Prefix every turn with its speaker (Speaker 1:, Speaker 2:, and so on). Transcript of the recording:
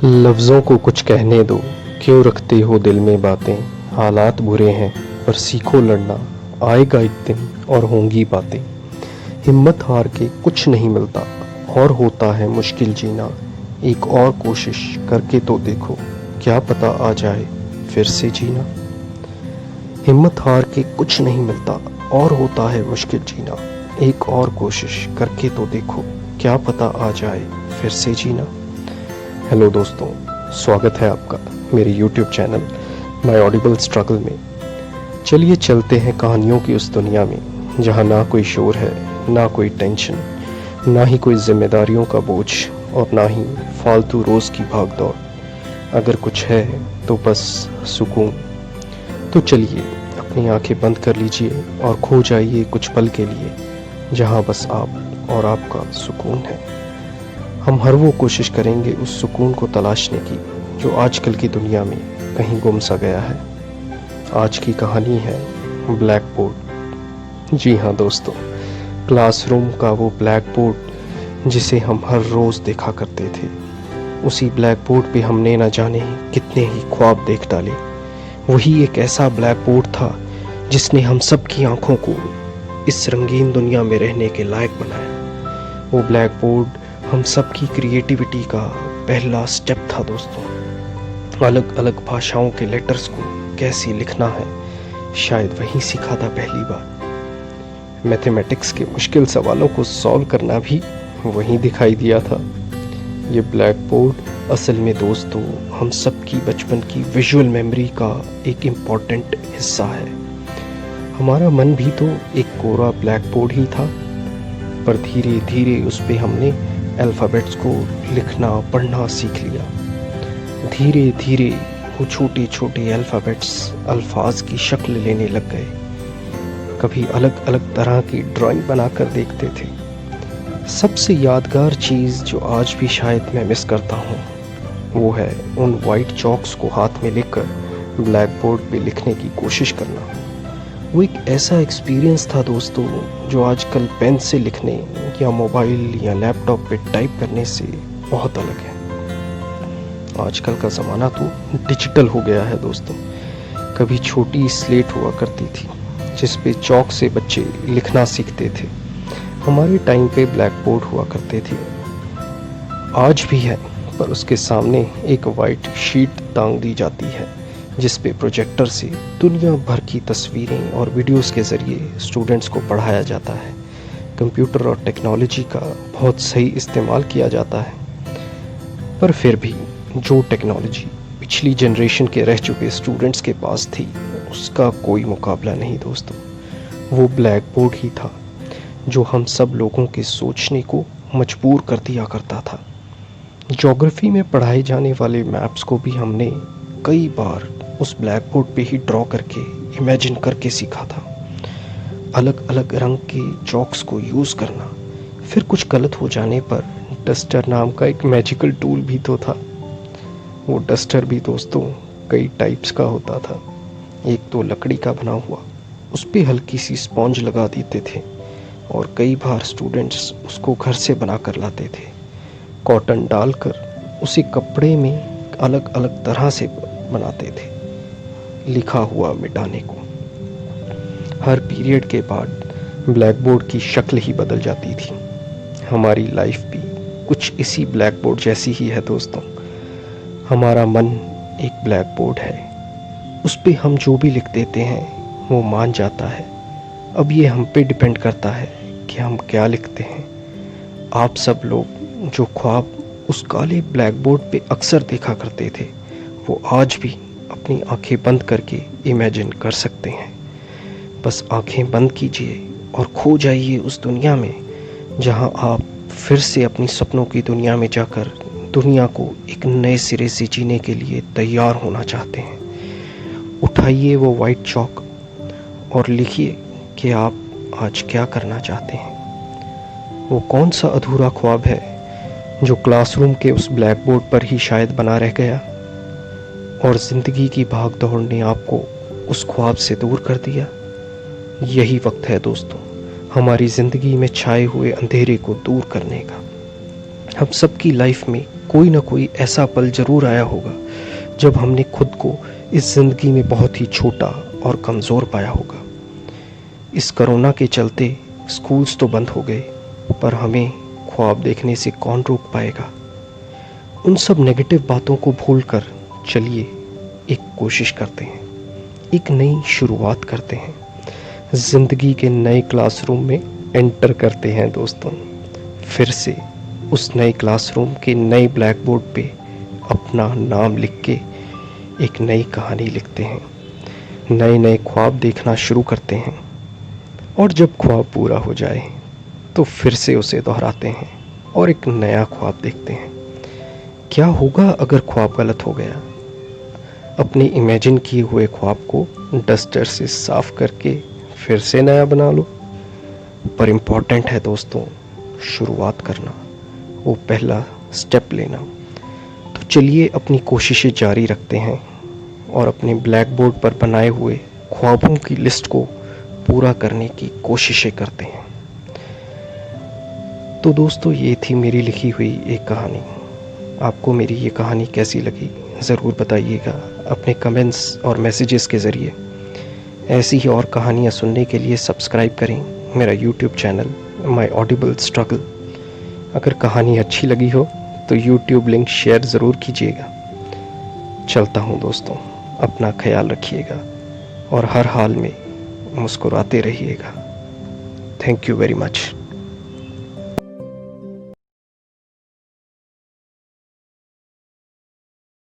Speaker 1: लफ्ज़ों को कुछ कहने दो, क्यों रखते हो दिल में बातें। हालात बुरे हैं पर सीखो लड़ना, आएगा एक दिन और होंगी बातें। हिम्मत हार के कुछ नहीं मिलता और होता है मुश्किल जीना। एक और कोशिश करके तो देखो, क्या पता आ जाए फिर से जीना। हिम्मत हार के कुछ नहीं मिलता और होता है मुश्किल जीना। एक और कोशिश करके तो देखो, क्या पता आ जाए फिर से जीना। हेलो दोस्तों, स्वागत है आपका मेरे YouTube channel my Audible struggle में। चलिए चलते हैं कहानियों की उस दुनिया में जहाँ ना कोई शोर है, ना कोई टेंशन, ना ही कोई जिम्मेदारियों का बोझ और ना ही फालतू रोज़ की भाग दौड़। अगर कुछ है तो बस सुकून। तो चलिए अपनी आंखें बंद कर लीजिए और खो जाइए कुछ पल के लिए जहाँ बस आप और आपका सुकून है। हम हर वो कोशिश करेंगे उस सुकून को तलाशने की जो आजकल की दुनिया में कहीं गुम सा गया है। आज की कहानी है ब्लैक बोर्ड। जी हाँ दोस्तों, क्लासरूम का वो ब्लैक बोर्ड जिसे हम हर रोज़ देखा करते थे। उसी ब्लैक बोर्ड पे हमने न जाने कितने ही ख्वाब देख डाले। वही एक ऐसा ब्लैक बोर्ड था जिसने हम सब की आंखों को इस रंगीन दुनिया में रहने के लायक बनाया। वो ब्लैक बोर्ड हम सब की क्रिएटिविटी का पहला स्टेप था दोस्तों। अलग अलग भाषाओं के लेटर्स को कैसे लिखना है शायद वहीं सीखा था पहली बार। मैथमेटिक्स के मुश्किल सवालों को सॉल्व करना भी वहीं दिखाई दिया था। ये ब्लैक बोर्ड असल में दोस्तों हम सब की बचपन की विजुअल मेमोरी का एक इम्पॉर्टेंट हिस्सा है। हमारा मन भी तो एक कोरा ब्लैक बोर्ड ही था, पर धीरे धीरे उस पे हमने अल्फ़ाबेट्स को लिखना पढ़ना सीख लिया। धीरे धीरे वो छोटे छोटे अल्फ़ाबेट्स अल्फाज की शक्ल लेने लग गए। कभी अलग अलग तरह की ड्राइंग बनाकर देखते थे। सबसे यादगार चीज़ जो आज भी शायद मैं मिस करता हूँ वो है उन वाइट चॉक्स को हाथ में लेकर ब्लैक बोर्ड पे लिखने की कोशिश करना। वो एक ऐसा एक्सपीरियंस था दोस्तों जो आजकल पेन से लिखने या मोबाइल या लैपटॉप पे टाइप करने से बहुत अलग है। आजकल का ज़माना तो डिजिटल हो गया है दोस्तों। कभी छोटी स्लेट हुआ करती थी जिस पे चॉक से बच्चे लिखना सीखते थे। हमारे टाइम पे ब्लैक बोर्ड हुआ करते थे, आज भी है, पर उसके सामने एक वाइट शीट टांग दी जाती है जिस पे प्रोजेक्टर से दुनिया भर की तस्वीरें और वीडियोस के ज़रिए स्टूडेंट्स को पढ़ाया जाता है। कंप्यूटर और टेक्नोलॉजी का बहुत सही इस्तेमाल किया जाता है, पर फिर भी जो टेक्नोलॉजी पिछली जनरेशन के रह चुके स्टूडेंट्स के पास थी उसका कोई मुकाबला नहीं दोस्तों। वो ब्लैक बोर्ड ही था जो हम सब लोगों के सोचने को मजबूर कर दिया करता था। ज्योग्राफी में पढ़ाए जाने वाले मैप्स को भी हमने कई बार उस ब्लैक बोर्ड पे ही ड्रॉ करके इमेजिन करके सीखा था। अलग अलग रंग के चॉक्स को यूज़ करना, फिर कुछ गलत हो जाने पर डस्टर नाम का एक मैजिकल टूल भी तो था। वो डस्टर भी दोस्तों कई टाइप्स का होता था। एक तो लकड़ी का बना हुआ, उस पे हल्की सी स्पॉन्ज लगा देते थे और कई बार स्टूडेंट्स उसको घर से बना कर लाते थे। कॉटन डालकर उसे कपड़े में अलग अलग तरह से बनाते थे लिखा हुआ मिटाने को। हर पीरियड के बाद ब्लैक बोर्ड की शक्ल ही बदल जाती थी। हमारी लाइफ भी कुछ इसी ब्लैक बोर्ड जैसी ही है दोस्तों। हमारा मन एक ब्लैक बोर्ड है, उस पे हम जो भी लिख देते हैं वो मान जाता है। अब ये हम पे डिपेंड करता है कि हम क्या लिखते हैं। आप सब लोग जो ख्वाब उस काले ब्लैक बोर्ड पे अक्सर देखा करते थे वो आज भी अपनी आंखें बंद करके इमेजिन कर सकते हैं। बस आंखें बंद कीजिए और खो जाइए उस दुनिया में जहां आप फिर से अपनी सपनों की दुनिया में जाकर दुनिया को एक नए सिरे से जीने के लिए तैयार होना चाहते हैं। उठाइए वो वाइट चॉक और लिखिए कि आप आज क्या करना चाहते हैं। वो कौन सा अधूरा ख्वाब है जो क्लासरूम के उस ब्लैक बोर्ड पर ही शायद बना रह गया और ज़िंदगी की भाग दौड़ ने आपको उस ख्वाब से दूर कर दिया। यही वक्त है दोस्तों हमारी ज़िंदगी में छाए हुए अंधेरे को दूर करने का। हम सबकी लाइफ में कोई ना कोई ऐसा पल ज़रूर आया होगा जब हमने खुद को इस ज़िंदगी में बहुत ही छोटा और कमज़ोर पाया होगा। इस कोरोना के चलते स्कूल्स तो बंद हो गए, पर हमें ख्वाब देखने से कौन रोक पाएगा। उन सब नेगेटिव बातों को भूलकर चलिए एक कोशिश करते हैं, एक नई शुरुआत करते हैं, ज़िंदगी के नए क्लासरूम में एंटर करते हैं दोस्तों। फिर से उस नए क्लासरूम के नए ब्लैक बोर्ड पे अपना नाम लिख के एक नई कहानी लिखते हैं, नए नए ख्वाब देखना शुरू करते हैं, और जब ख्वाब पूरा हो जाए तो फिर से उसे दोहराते हैं और एक नया ख्वाब देखते हैं। क्या होगा अगर ख्वाब गलत हो गया? अपने इमेजिन किए हुए ख्वाब को डस्टर से साफ करके फिर से नया बना लो। पर इम्पॉर्टेंट है दोस्तों शुरुआत करना, वो पहला स्टेप लेना। तो चलिए अपनी कोशिशें जारी रखते हैं और अपने ब्लैक बोर्ड पर बनाए हुए ख्वाबों की लिस्ट को पूरा करने की कोशिशें करते हैं। तो दोस्तों ये थी मेरी लिखी हुई एक कहानी। आपको मेरी ये कहानी कैसी लगी ज़रूर बताइएगा अपने कमेंट्स और मैसेजेस के ज़रिए। ऐसी ही और कहानियाँ सुनने के लिए सब्सक्राइब करें मेरा YouTube channel my Audible struggle. अगर कहानी अच्छी लगी हो तो यूट्यूब लिंक शेयर ज़रूर कीजिएगा। चलता हूँ दोस्तों, अपना ख्याल रखिएगा और हर हाल में मुस्कुराते रहिएगा। Thank you very much.